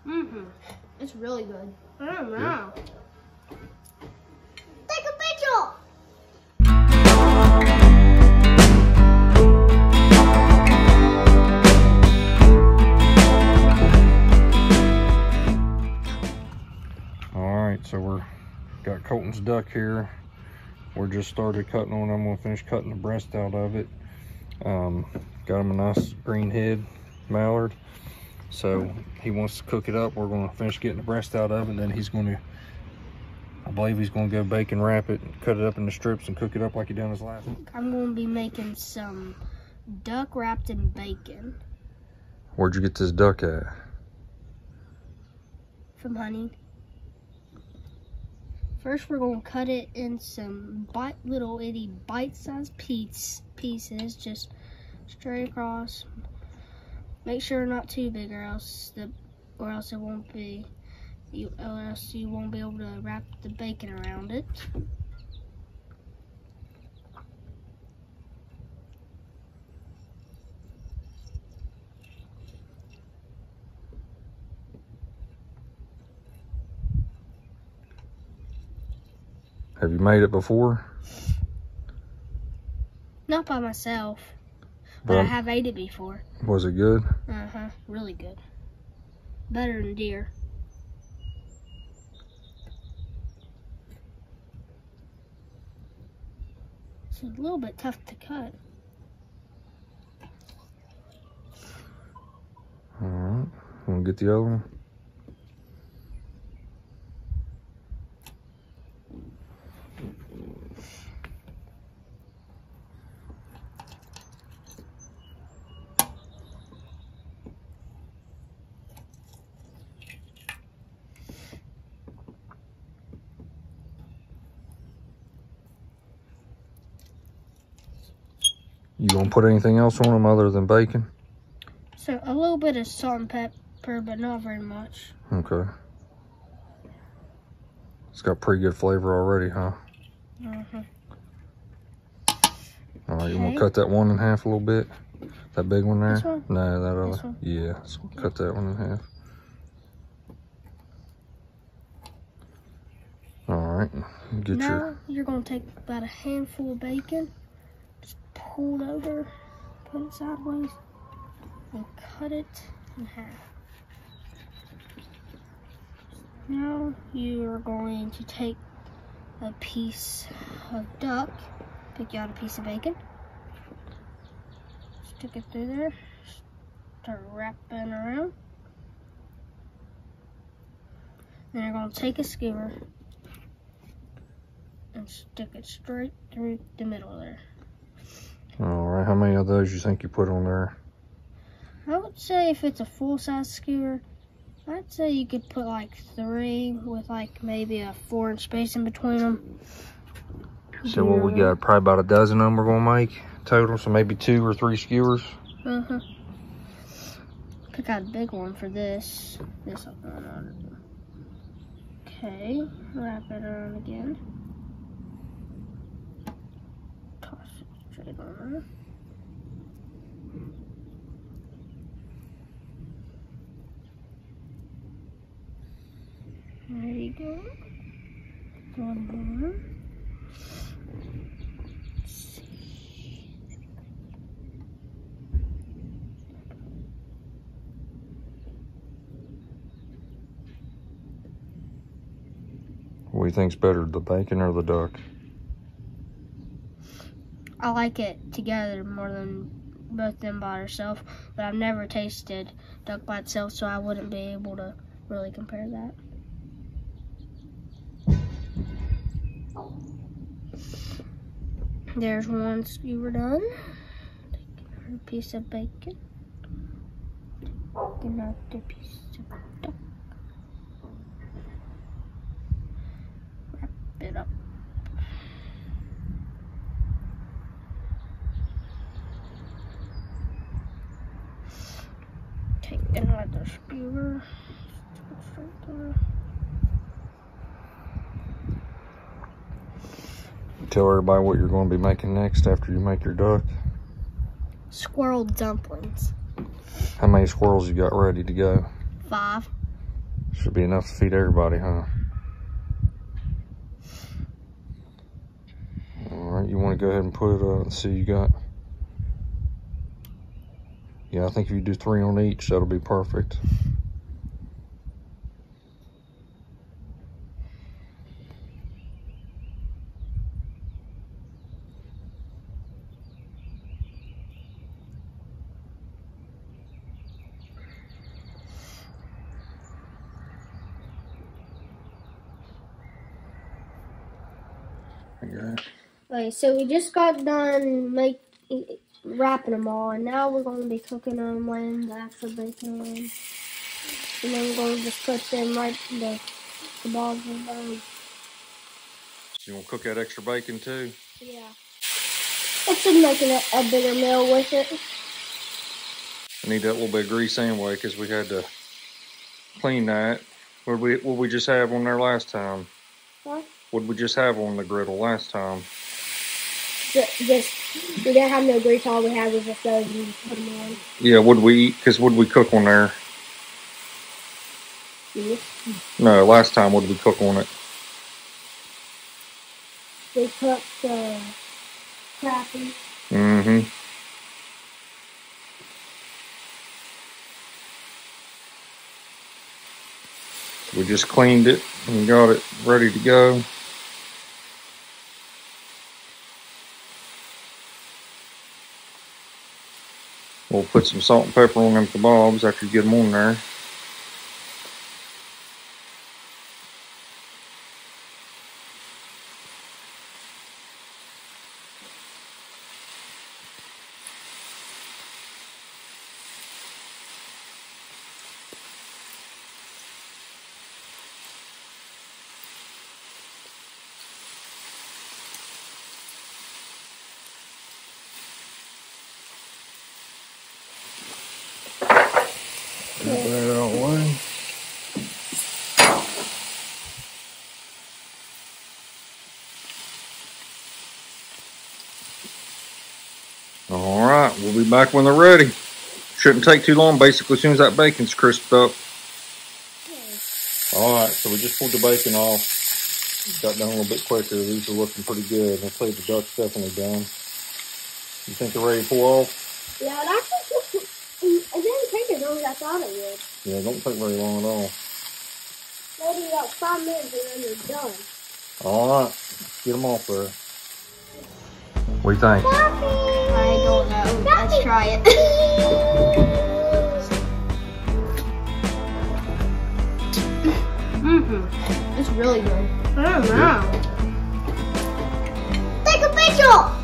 It's really good. I don't know. Yeah. Take a picture. All right, so we're got Colton's duck here. We're just started cutting on. I'm gonna finish cutting the breast out of it. Got him a nice green head mallard. So he wants to cook it up. We're gonna finish getting the breast out of it, and then he's gonna, I believe he's gonna go bacon wrap it, cut it up into strips, and cook it up like he done his last one. I'm gonna be making some duck wrapped in bacon. Where'd you get this duck at? From Honey. First, we're gonna cut it in some little itty bite-sized pieces, just straight across. Make sure not too big, or else it won't be. Or else you won't be able to wrap the bacon around it. Have you made it before? Not by myself, but I have ate it before. Was it good? Really good. Better than deer. It's a little bit tough to cut. All right, want to get the other one? You gonna put anything else on them other than bacon? So a little bit of salt and pepper, but not very much. Okay. It's got pretty good flavor already, huh? All right, you want to cut that one in half a little bit? That big one there? This one? No, that other. This one? Yeah, so cut that one in half. All right, get now you're gonna take about a handful of bacon, just pull it over, put it sideways, and cut it in half. Now you are going to take a piece of duck, pick out a piece of bacon, stick it through there, start wrapping around. Then you're going to take a skewer and stick it straight through the middle there. All right, how many of those you think you put on there? I would say if it's a full-size skewer, I'd say you could put like 3 with like maybe a 4-inch space in between them. So what we got, probably about a dozen of them we're gonna make total, so maybe 2 or 3 skewers. Pick out a big one for this. This one on it. Okay, wrap it around again. Toss it straight on there. There you go. One more. What do you think's better, the bacon or the duck? I like it together more than both of them by themselves, but I've never tasted duck by itself, so I wouldn't be able to really compare that. There's one skewer done. Take another piece of bacon. Take another piece of duck. Wrap it up. Take another skewer. Stick it straight there. Tell everybody what you're going to be making next after you make your duck. Squirrel dumplings. How many squirrels you got ready to go? 5. Should be enough to feed everybody, huh? Alright, you want to go ahead and put, let's see, you got, yeah, I think if you do 3 on each, that'll be perfect. Okay. Okay, so we just got done wrapping them all, and now we're going to be cooking them, laying the extra bacon on, and then we're going to just put them right in the balls of them. You want to cook that extra bacon too? Yeah. Let's just make it a bigger meal with it. I need that little bit of grease anyway, because we had to clean that. What we just have on there last time? What? What did we just have on the griddle last time? Just we didn't have no grease. All we had was just those and just put them on. Yeah, what did we eat? Because what did we cook on there? Yeah. No, last time what did we cook on it? We cooked crappie. Mm-hmm. We just cleaned it and got it ready to go. We'll put some salt and pepper on them kebabs after you get them on there. Get that out of the way. All right, we'll be back when they're ready. Shouldn't take too long, basically, as soon as that bacon's crisped up. All right, so we just pulled the bacon off. Got done a little bit quicker. These are looking pretty good. I'll say the duck's definitely done. You think they're ready to pull off? Yeah, it didn't take as long as I thought it would. Yeah, it don't take very long at all. Maybe about 5 minutes and then they're done. All right, get them off there. What do you think? I don't know. Let's try it. It's really good. I don't know. Take a picture!